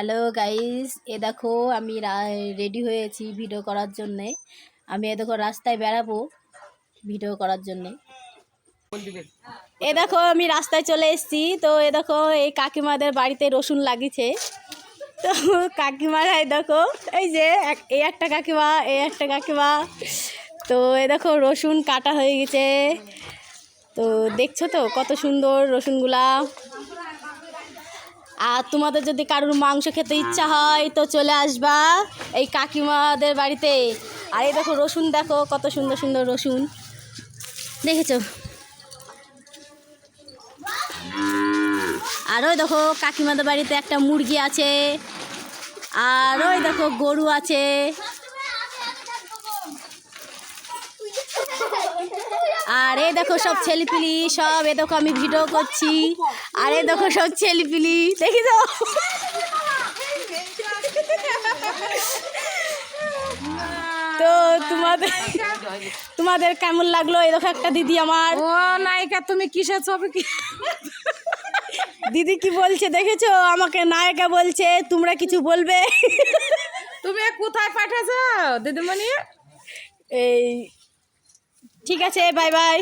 Hello guys, এ দেখো আমি ready হয়েছি ভিডিও করার জন্যে। আমি এ দেখো রাস্তায় বেড়াবো ভিডিও করার জন্যে। এ দেখো আমি রাস্তায় চলে এসেছি। তো এ দেখো এই কাকিমাদের বাড়িতে রসুন লাগিয়েছে। তো কাকিমারা এই দেখো, এই যে এই একটা কাকিমা, এই একটা কাকিমা। তো এ দেখো রসুন কাটা হয়ে গেছে। তো দেখছো তো কত সুন্দর রসুনগুলা। আর তোমাদের যদি কারোর মাংস খেতে ইচ্ছা হয় তো চলে আসবা এই কাকিমাদের বাড়িতে। আর এই দেখো রসুন, দেখো কত সুন্দর সুন্দর রসুন, দেখেছো? আর ওই দেখো কাকিমাদের বাড়িতে একটা মুরগি আছে, আর ওই দেখো গরু আছে। আর এই দেখো সব ছেলেপিলি সব, এ দেখো আমি ভিডিও করছি। আর এই দেখো সব ছেলেপিলি, দেখি তো। তো তোমাদের কেমন লাগলো? এই দেখো একটা দিদি আমার। ও নায়িকা, তুমি কিসের ছবি দিদি কি বলছে দেখেছো? আমাকে নায়িকা বলছে। তোমরা কিছু বলবে? তুমি কোথায় পাঠাছো দিদিমণি? এই ঠিক আছে, বাই বাই।